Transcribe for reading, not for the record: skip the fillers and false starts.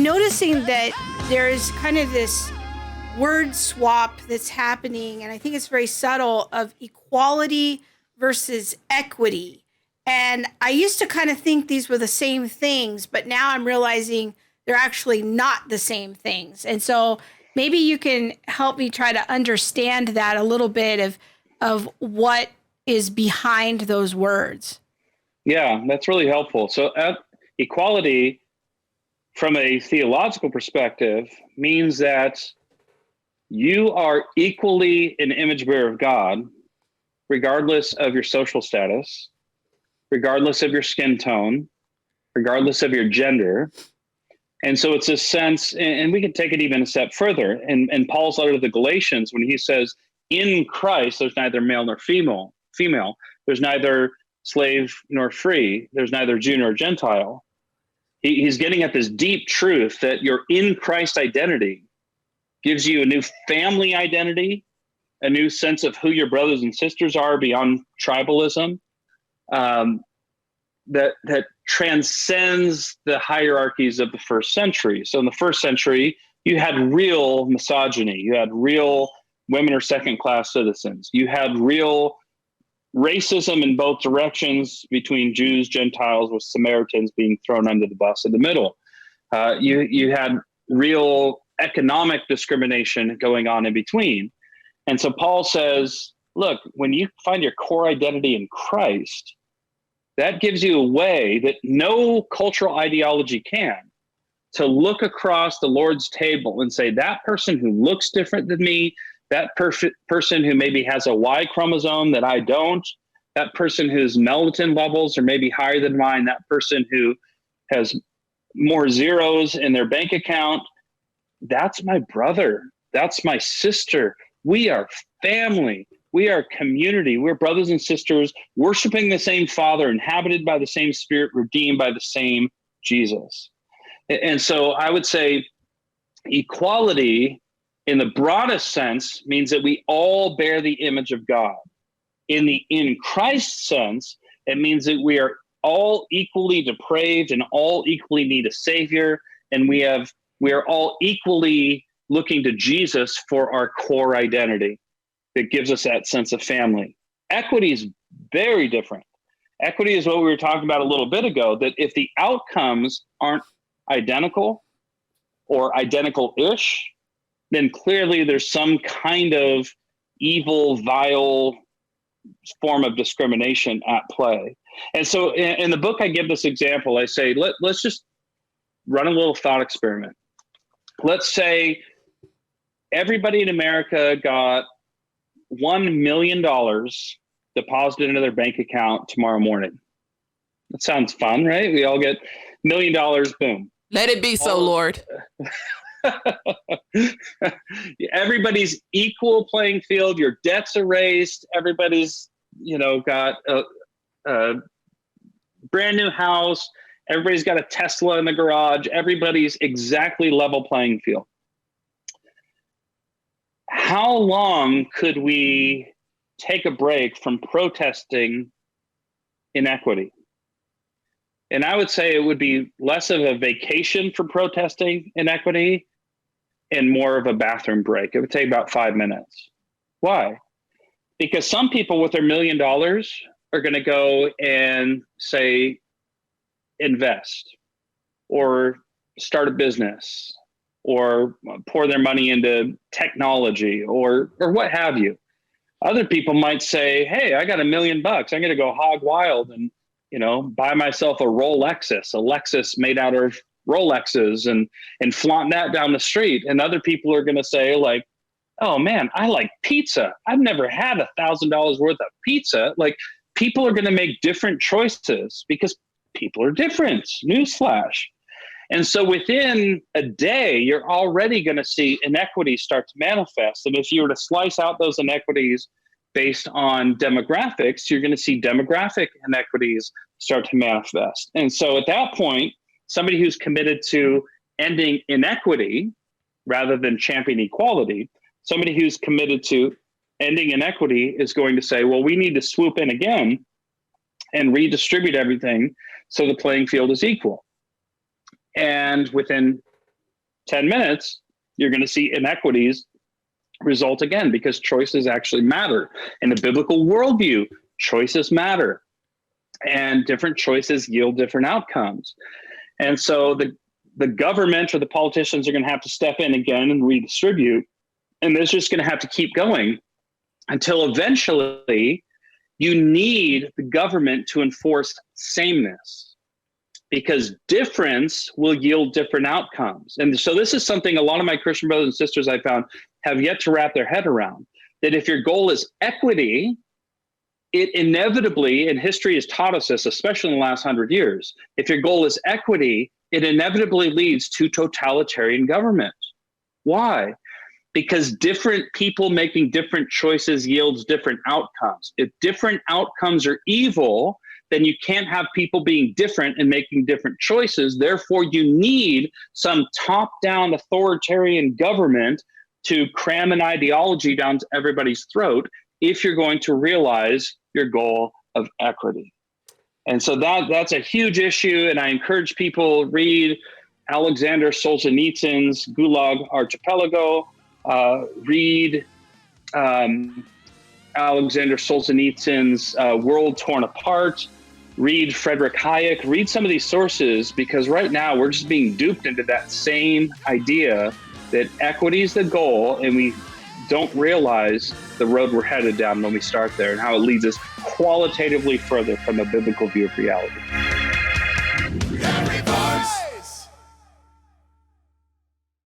noticing that there's kind of this word swap that's happening, and I think it's very subtle, of equality versus equity. And I used to kind of think these were the same things, but now I'm realizing they're actually not the same things. And so maybe you can help me try to understand that a little bit of what is behind those words. Yeah, that's really helpful. So equality from a theological perspective means that you are equally an image bearer of God, regardless of your social status, regardless of your skin tone, regardless of your gender. And so it's a sense, and we can take it even a step further. In Paul's letter to the Galatians, when he says, in Christ, there's neither male nor female. There's neither slave nor free. There's neither Jew nor Gentile. He's getting at this deep truth that your in Christ identity gives you a new family identity, a new sense of who your brothers and sisters are beyond tribalism, that transcends the hierarchies of the first century. So in the first century, you had real misogyny. You had real women are second-class citizens. You had real racism in both directions between Jews, Gentiles, with Samaritans being thrown under the bus in the middle. You had real economic discrimination going on in between. And so Paul says, look, when you find your core identity in Christ, that gives you a way that no cultural ideology can, to look across the Lord's table and say, that person who looks different than me, that person who maybe has a Y chromosome that I don't, that person whose melatonin levels are maybe higher than mine, that person who has more zeros in their bank account, that's my brother. That's my sister. We are family. We are community. We're brothers and sisters worshiping the same Father, inhabited by the same Spirit, redeemed by the same Jesus. And so I would say equality in the broadest sense means that we all bear the image of God. In the in Christ sense, it means that we are all equally depraved and all equally need a Savior, and we are all equally looking to Jesus for our core identity that gives us that sense of family. Equity is very different. Equity is what we were talking about a little bit ago, that if the outcomes aren't identical or identical-ish, then clearly there's some kind of evil, vile form of discrimination at play. And so in the book, I give this example. I say, let's just run a little thought experiment. Let's say everybody in America got $1 million deposited into their bank account tomorrow morning. That sounds fun, right? We all get $1 million, boom. Let it be so, Lord. Everybody's equal playing field. Your debts erased. Everybody's, got a brand new house. Everybody's got a Tesla in the garage. Everybody's exactly level playing field. How long could we take a break from protesting inequity? And I would say it would be less of a vacation for protesting inequity and more of a bathroom break. It would take about 5 minutes. Why? Because some people with their $1 million are going to go and say, invest or start a business or pour their money into technology or what have you. Other people might say, hey, I got $1 million. I'm going to go hog wild and buy myself a Lexus made out of Rolexes and flaunt that down the street. And other people are going to say like, oh man, I like pizza. I've never had $1,000 worth of pizza. Like, people are going to make different choices because people are different. Newsflash. And so within a day, you're already going to see inequities start to manifest. And if you were to slice out those inequities based on demographics, you're going to see demographic inequities start to manifest. And so at that point, somebody who's committed to ending inequity rather than championing equality, somebody who's committed to ending inequity is going to say, well, we need to swoop in again and redistribute everything so the playing field is equal. And within 10 minutes, you're going to see inequities result again, because choices actually matter. In a biblical worldview, choices matter, and different choices yield different outcomes. And so the government or the politicians are going to have to step in again and redistribute. And this is just going to have to keep going until eventually you need the government to enforce sameness, because difference will yield different outcomes. And so this is something a lot of my Christian brothers and sisters I found have yet to wrap their head around, that if your goal is equity, it inevitably, and history has taught us this, especially in the last 100 years, if your goal is equity, it inevitably leads to totalitarian government. Why? Because different people making different choices yields different outcomes. If different outcomes are evil, then you can't have people being different and making different choices. Therefore, you need some top-down authoritarian government to cram an ideology down to everybody's throat if you're going to realize your goal of equity. And so that's a huge issue, and I encourage people read Alexander Solzhenitsyn's Gulag Archipelago, read Alexander Solzhenitsyn's World Torn Apart, read Friedrich Hayek, read some of these sources, because right now we're just being duped into that same idea that equity is the goal, and we don't realize the road we're headed down when we start there, and how it leads us qualitatively further from a biblical view of reality.